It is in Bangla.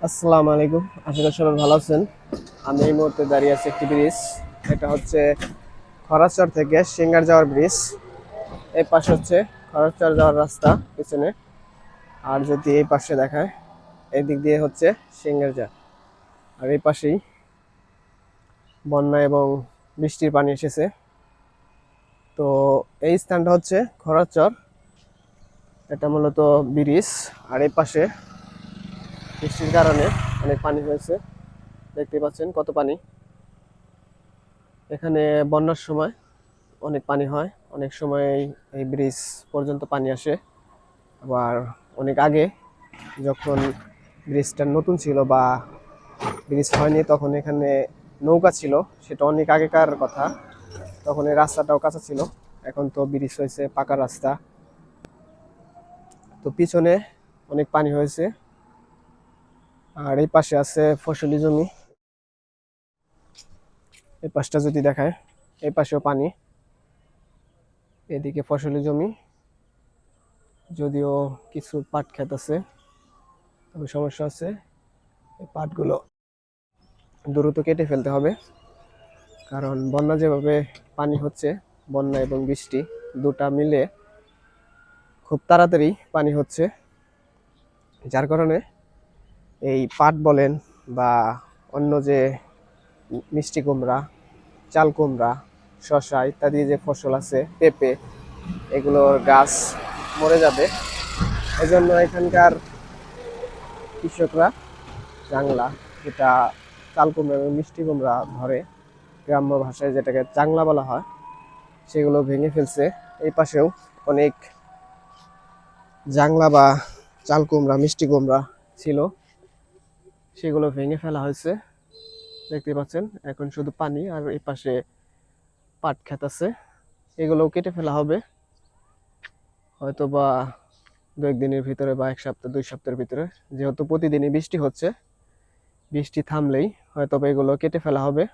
আসসালামু আলাইকুম, আশা করি সবাই ভালো আছেন। আমি এই মুহূর্তে দাঁড়িয়ে আছি একটি ব্রিজ। এটা হচ্ছে খরাচর থেকে সিঙ্গার যাওয়ার ব্রিজ। এই পাশে হচ্ছে খরাচর যাওয়ার রাস্তা পিছনে। আর যদি এই পাশে দেখায়, এই দিক দিয়ে হচ্ছে সিঙ্গার যা। আর এই পাশেই বন্যা এবং বৃষ্টির পানি এসেছে। তো এই স্থানটা হচ্ছে খরাচর, এটা মূলত ব্রিজ। আর এই পাশে বৃষ্টির কারণে অনেক পানি হয়েছে, দেখতে পাচ্ছেন কত পানি। এখানে বন্যার সময় অনেক পানি হয়, অনেক সময় এই ব্রিজ পর্যন্ত পানি আসে। আবার অনেক আগে যখন ব্রিজটা নতুন ছিল বা ব্রিজ হয়নি, তখন এখানে নৌকা ছিল। সেটা অনেক আগেকার কথা, তখন এই রাস্তাটাও কাঁচা ছিল। এখন তো ব্রিজ হয়েছে পাকা রাস্তা। তো পিছনে অনেক পানি হয়েছে। আর এই পাশে আছে ফসলি জমি। এই পাশটা যদি দেখায়, এই পাশেও পানি, এদিকে ফসলি জমি। যদিও কিছু পাট ক্ষেত আছে, তবে সমস্যা আছে, এই পাটগুলো দ্রুত কেটে ফেলতে হবে। কারণ বন্যা যেভাবে পানি হচ্ছে, বন্যা এবং বৃষ্টি দুটা মিলে খুব তাড়াতাড়ি পানি হচ্ছে, যার কারণে এই পাট বলেন বা অন্য যে মিষ্টি কুমড়া, চাল কুমড়া, শসা ইত্যাদি যে ফসল আছে, পেঁপে, এগুলোর গাছ মরে যাবে। এজন্য এখানকার কৃষকরা জাংলা, যেটা চাল কুমড়া এবং মিষ্টি কুমড়া ধরে, গ্রাম্য ভাষায় যেটাকে চাংলা বলা হয়, সেগুলো ভেঙে ফেলছে। এই পাশেও অনেক জাংলা বা চাল কুমড়া, মিষ্টি কুমড়া ছিল, সেগুলো ভেঙে ফেলা হয়েছে। দেখতে পাচ্ছেন এখন শুধু পানি। আর এই পাশে পাট ক্ষেত আছে, এগুলোও কেটে ফেলা হবে হয়তো বা দু একদিনের ভিতরে বা এক সপ্তাহ 2 সপ্তাহের ভিতরে। যেহেতু প্রতিদিনই বৃষ্টি হচ্ছে, বৃষ্টি থামলেই হয়তো বা এগুলো কেটে ফেলা হবে।